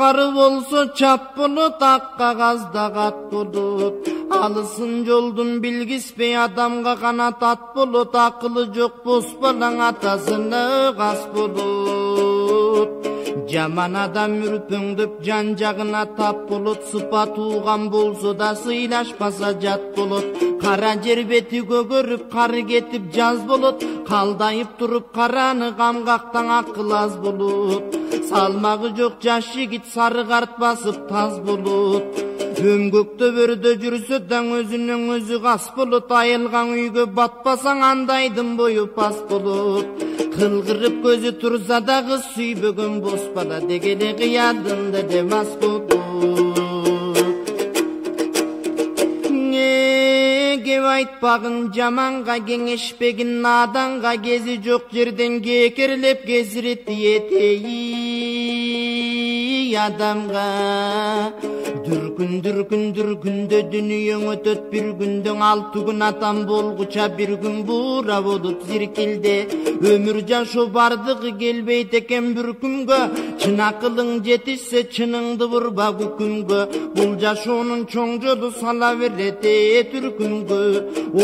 Kары болсо чап болот, ак кагазда кат болот. Алысын жолдун билгиспей адамга канат ат болот. Акылы жок босбалаң атасына кас болот. Жаман адам үрпөңдөп жан жагына тап болот. Сыпат уган болсо да сыйлашпаса жат болот. Кара жер бети көгөрүп кары кетип жаз болот. Калдайып туруп караны камгактан акыл аз болот. Салмагы жок жаш жигит сары карт басып таз болот. Өмгөктө бөрдө жүрсө таң өзүнүн өзү кас болот. Айылган үйгө батпасаң андайдын бою пас болот. Кылгырып көзү турса да кыз сүйбөгөн бос бала дегеле кыядында демас болот. Кеп айтпагын жаманга кеңешпегин наданга кези жок жерден кекерлеп кезирет этейи адамга. Дүркүндө дүнүйөң өтөт бир күндөң 6 күн атам болгуча бир күн бура болуп зиркилде. Өмүр жашоо бардыгы келбейт экен бир күнгө. Чын акылың жетишсе чыныңды бурба күкүмгө. Бул жашоонун чоң жолу сала берет түркүмгө.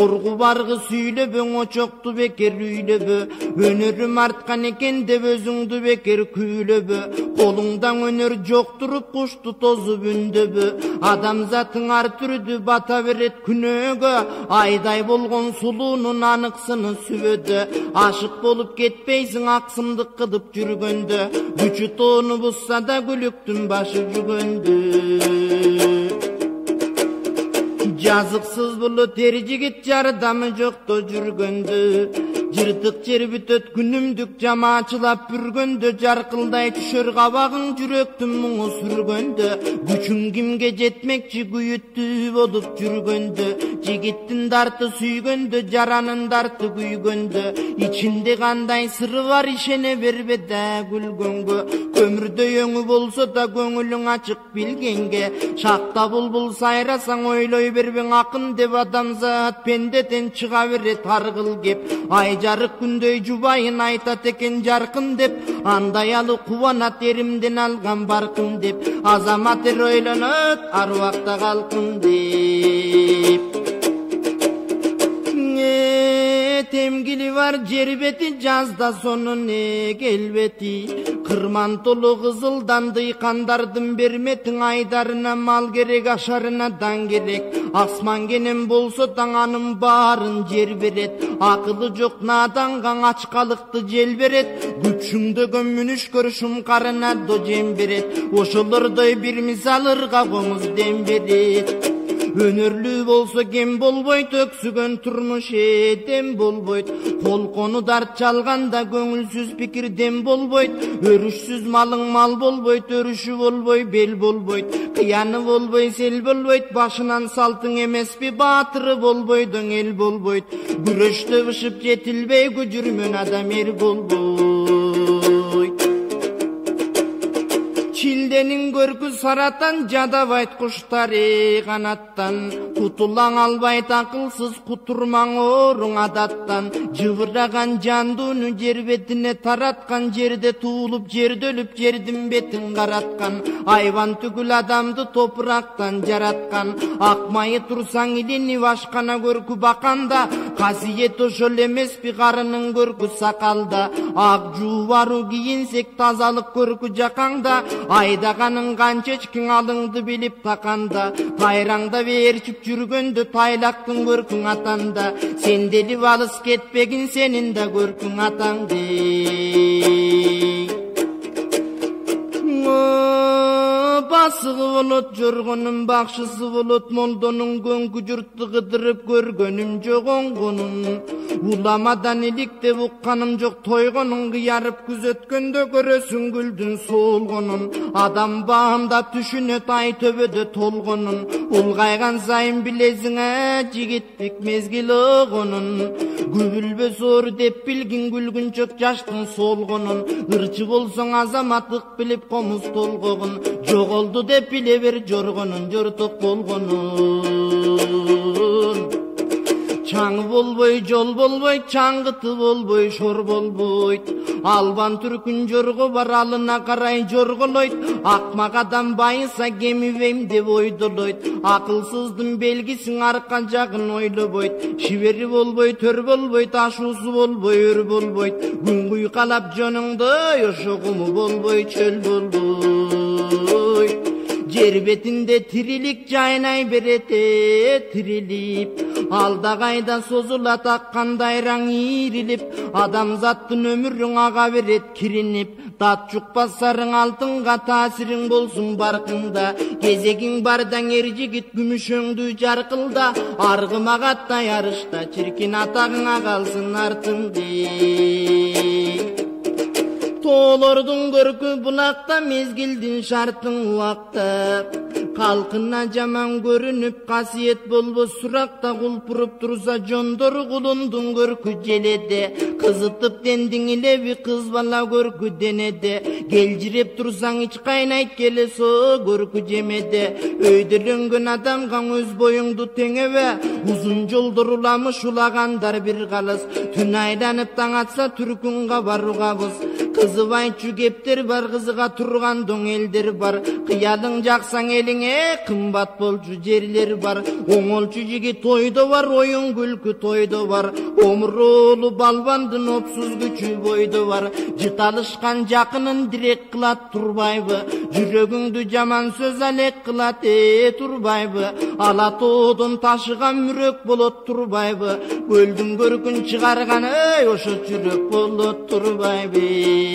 Оргу баргы сүйлөбөң очокту бекер үйлөбө. Өнөрүм арткан экен деп өзүңдү бекер күйлөбө. Колуңдан өнөр жок туруп кушту тозуп үндөбө. Адамзатың ар түрдү бата берет күнөөгө. Айдай болгон сулуунун аныксыны сүбөдө. Ашык болуп кетпейсиң аксымдык кылып жүргөндө. Күчү тоону бузса да күлүктүн башы жүгөндө. Жазыксыз болот эр жигит жардамы жокто жүргөндө. Жыртык жер бүтөт күнүмдүк жамаачылап бүргөндө. Жаркылдай түшөр кабагың жүрөктүн муңу сүргөндө. Күчүң кимге жетмекчи күйүттүү болуп жүргөндө. Жигиттин дарты сүйгөндө, жаранын дарты күйгөндө. Ичинде кандай сыры бар ишене бербе да күлгөнгө. Көмүрдөй өңү болсо да көңүлүң ачык билгенге. Шакта булбул сайрасаң ойлой бербең акын деп. Адамзат пендеден чыга берет ар кыл кеп. Ай жарык күндөй жубайын айтат экен жаркын деп. Андайлы кубанат эримден алган баркын деп. Азамат эр ойлонот ар убакта калкын деп. Темгили бар жер бети жазда сонун келбети. Кырман толу кызылдан дыйкандардын берметиң. Айдарына мал керек, ашарына дан керек. Асман кенен болсо таң анын баарын жер берет. Акылы жок наданга ачкалыкты жел берет. Күчүңдөгөн мүнүшкөр шумкарына до жем берет. Ошолордой бир мисал ырга коңуз дем берет. Өнөрлүү болсо кем болбойт, өксүгөн турмуш дем болбойт. Колкону дарт чалганда көңүлсүз пикир дем болбойт. Өрүшсүз малың мал болбойт, өрүшү болбой бел болбойт. Кыяны болбой сел болбойт, башынан салтың эмеспи баатыры болбойдуң эл болбойт. Күрөштө бышып жетилбей күжүрмөн адам эр болбойт. Чилденин көркү саратан жадабайт куштары канаттан. Кутулаң албайт акылсыз кутурмаң оруң адаттан. Жыбыраган жандууну жер бетине тараткан. Жерде туулуп жерде өлүп жердин бетин караткан. Айван түгүл адамды топурактан жараткан. Акмайы турсаң илини башкана көркү баканда. Касиет ошол эмеспи карынын көркү сакалда. Ак жуубару кийинсек тазалык көркү жакаңда. Айдаганын канча эчкиң алыңды билип таканда. Тайраңда берчип жүргөндө тайлактын көркүң атанда. Сен делип алыс кетпегин сенин да көркүң атаңды. Басыгы болот жоргонун бакшысы болот. Молдонун көңкү журтту кыдырып көргөнүм жок оңгонун. Уламадан иликтеп укканым жок тойгонун. Кыярып күзөткөндө көрөсүң гүлдүн солгонун. Адам баамдап түшүнөт ай төбөдө толгонун. Улгайган сайын билесиңе жигиттик мезгил огонун. Күбүлбөс оор деп билгин күлгүнчөк жаштын солгонун. Ырчы болсоң азаматтык билип комуз толгогун. Жоголду деп биле бер жоргонун жортук болгонун. Çаңы болбой, жол болбой, чаңгыты болбой, шор болбойт. Албан түркүн жорго бар, алына карай жорголойт. Акмак адам байыса кемибейм деп ойдолойт. Акылсыздын белгисин арка жагын ойлобойт. Шибери болбой, төр болбойт, ашуусу болбой, өр болбойт. Күн куйкалап жонуңду, ошо куму болбой, чөл болбойт. Жер бетинде тирилик жайнай берете, тирилип. Алда кайда созулат аккандайраң ирилип. Адамзаттын өмүрүң ага берет киринип. Тат жукпасарың алтынга таасириң болсун баркында. Кезегиң бардаң эр жигит күмүшөңдү жаркылда. Аргымак аттай арышта, чиркин атагыңа калсын артыңды. Тоолордун көркү булакта, мезгилдин шартың убакта. Калкына жаман көрүнүп, касиет болбос суракта. Кулпуруп турса жондору кулундун көркү желеде. Кызытып дендиң илеби, кыз бала көркү денеде. Келжиреп турсаң ич кайнайт келесо көркү жемеде. Өйдөлөнгөн адамга өз боюңду теңебе. Узун жолдор уламыш улагандар бир калыс. Түн айланып таң атса түркүнга баругабыз. Кызыбай чүгептер бар, кызыга турган доң элдер бар. Кыялың жаксаң элиңе кымбат болчу жерлер бар. Оңолчу жигит тойдо бар, оюн күлкү тойдо бар. Омуроолу балбандын опсуз күчү бойдо бар. Жыталышкан жакынын дирек кылат турбайбы? Жүрөгүңдү жаман сөз алек кылат турбайбы? Ала тоодон ташыган мүрөк болот турбайбы? Көлдүн көркүн чыгарган ошо жүрөк болот турбайбы?